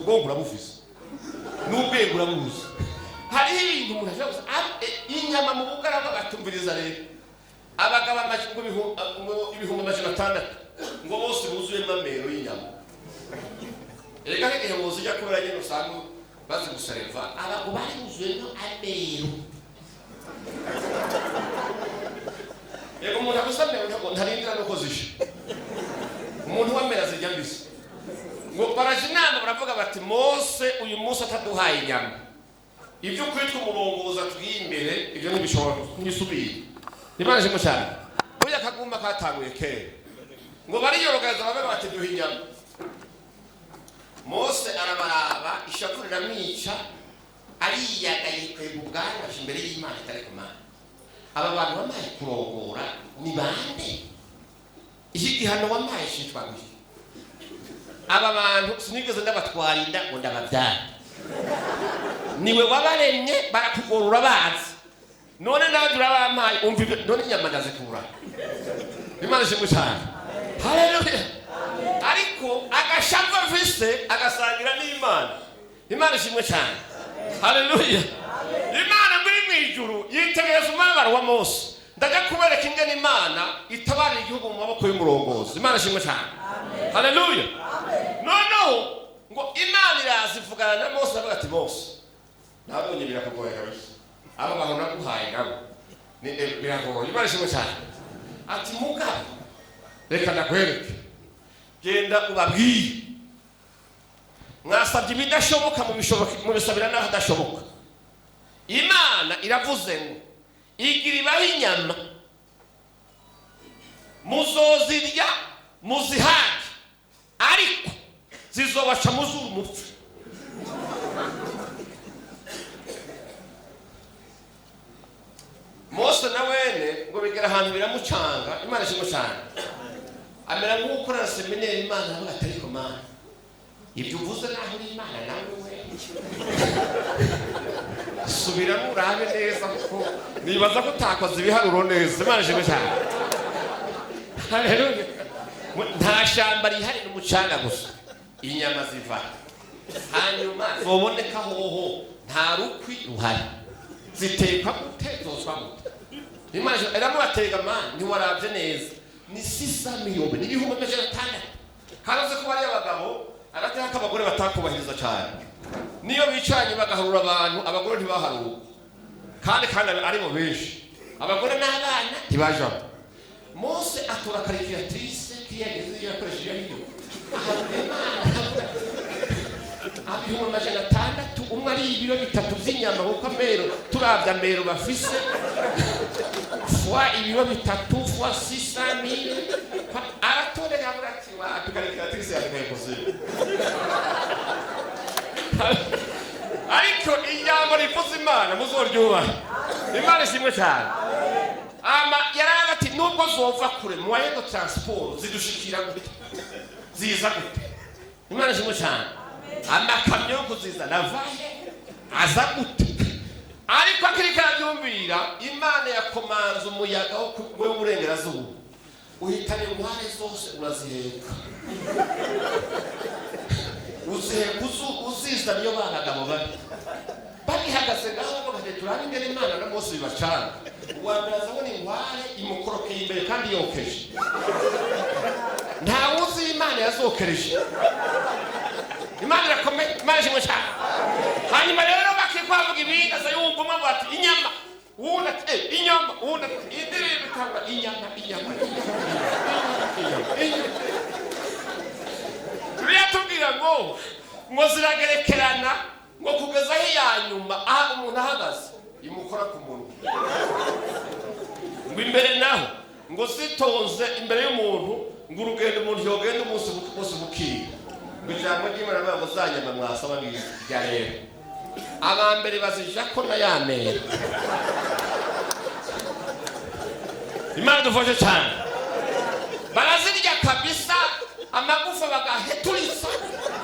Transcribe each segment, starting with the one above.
ubwonko urabufise n'ubwenge urabuzi. Hariho ibintu umuntu ashobora gusa inyama mu bugarama batumviriza rero abagabo ibihumbi amajana 600 ngo bose buzuyemo amero y'inyama. Reka nk'igihe muzi ujya kubera nyine usanga bazi gusareva abagabo bari buzuyemo amero. Yego umuntu agusamira ntarindira no kozisha umuntu wamera zijya mbisi ngo baraje inama baravuga bati Mose uyu Mose ataduhaye inyama ibyo kwitwa umurongoza twimbere ibyo nibishobora nisubira nibaje mu cyane uya kaguma katanguye kera ngo bariyorogaza babe bati duha inyama. Mose arabaraba ishapurira mwica ariyagaye kwegubwana imbere y'Imana itari kumana. Aba bantu bamaye kurongora ni bande? Iki gihano wamaye shitwa gushi. Aba bantu sinigeze ndabatwarinda ngo ndababyara. Niwe wabaremye barakugorura bazi. None nawe urabamaye umva none inyama ndazikura. Imana ishimwe cyane. Haleluya. Ariko agashamba vise agasangira n'Imana. Imana ishimwe cyane. Haleluya. Imana muri mwijuru yitegereza umubabaro wa Mose. Ndaja kubereka ingene Imana itabara igihugu mu maboko y'umurongozi. Imana ishimwe cyane. Haleluya. No ngo Imana irazivugana na Mose avuga ati Mose nabonye birakugoye kabisa. Aba bahona guhaye nabo. Ni biragoye. Imana ishimwe cyane. Ati mugabo reka ndakwereke. Genda ubabwiye. Mwasabye ibidashoboka mu bisabira naho hadashoboka. Imana iravuze ngo igira ibaho inyama muzozirya muzihage ariko zizobaca muzuru mupfu. Mose nawene ngo bigera ahantu biramucanga. Imana ishimwe cyane. Amera nk'ukora seminari Imana avuga atari ko Mana ibyo uvuze naho uri Imana nawe we subiramo urabe neza kuko nibaza ko utakoze ibiharuro neza. Imana ishimwe cyane. Haleluya. Nta shamba rihari n'umucanga gusa inyama ziva hanyuma zoboneka hoho nta rukwi ruhari zitekwa gute zoswa gute. Imana iramubatega Mana ntiwarabye neza ni 600 miliyoni n'ibihumbi 600 haraze ko bari abagabo agateka abagore batakubahiriza cyane niyo bicanye bagaharura abantu abagore ntibaharura kandi ari bo benshi abagore n'abana ntibaje. Mose atora calculatrice kiyageze yakoresheje hiyo abihumbi 600 umwe ari ibiro 3 by'inyama kuko amero turabya amero bafise fois ibiro 3 fois 600,000 aratore yaburati wa calculatrice yakayikoze. Ariko ijambo rivuze Imana muzoryubaha. Imana ishimwe cyane. Yaraga ati nubwo zova kure mu wayo transport zidushikira gute ziza gute. Imana ishimwe cyane. Amakamyo kuziza navahe aza gute. Ariko akirika byumvira Imana yakomanza umuyaga wo w'uburengerazuba uhitane intware zose uraziheka. Uzizana niyo bagabo bari hagase ngaho bakajya turane ingene Imana na Mose bibacana. Uwamberaza ngo ni intware imukorokeye imbere kandi yokeje. Nta wuzi Imana yazokereje. Imana irakomeye. Imana ishimwe cyane. Hanyuma rero bakikwavuga ibintu aza yumva umwe bati inyama wuna inyama wuna idirebe kanga inyama tubwira ngo ziragerekerana ngo kugeza hiyanyuma aha umuntu ahagaze imukora ku muntu ngo imbere naho ngo zitonze imbere y'umuntu ngo urugendo umuntu yogenda umunsi bukira ngo ijambo ry'Imana bavuga ngo zanyama mwasaba n'irya rero abambere bazija ko na yamera. Imana dufashe cyane. Barazirya kabisa amagufa bagaheturisa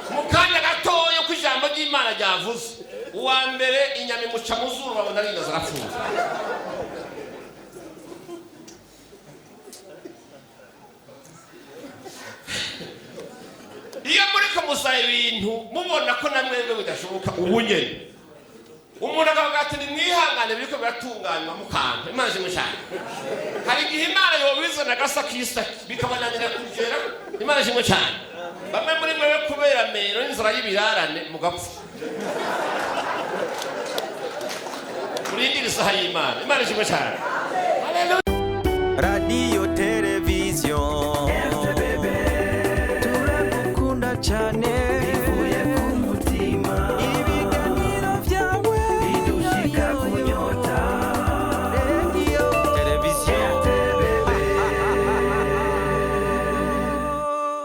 mu kanya gatoyo ku ijambo ry'Imana ryavuze. Uwa mbere inyama imuca mu zuru babona ari zarafunze. Iyo muri ko musaba ibintu mubona ko namwebwe bidashoboka ubu nyene umuntu akavuga ati nimwihangane biriko biratunganywa mukanga Imana ishimwe cyane hari igihe Imana yobizana gasa kisa bikabananira kugera Imana ishimwe cyane bamwe muri mwe kubera mero inzira y'ibirarane mugapfa urindira isaha y'Imana Imana ishimwe cyane haleluya Radio Television turagukunda cyane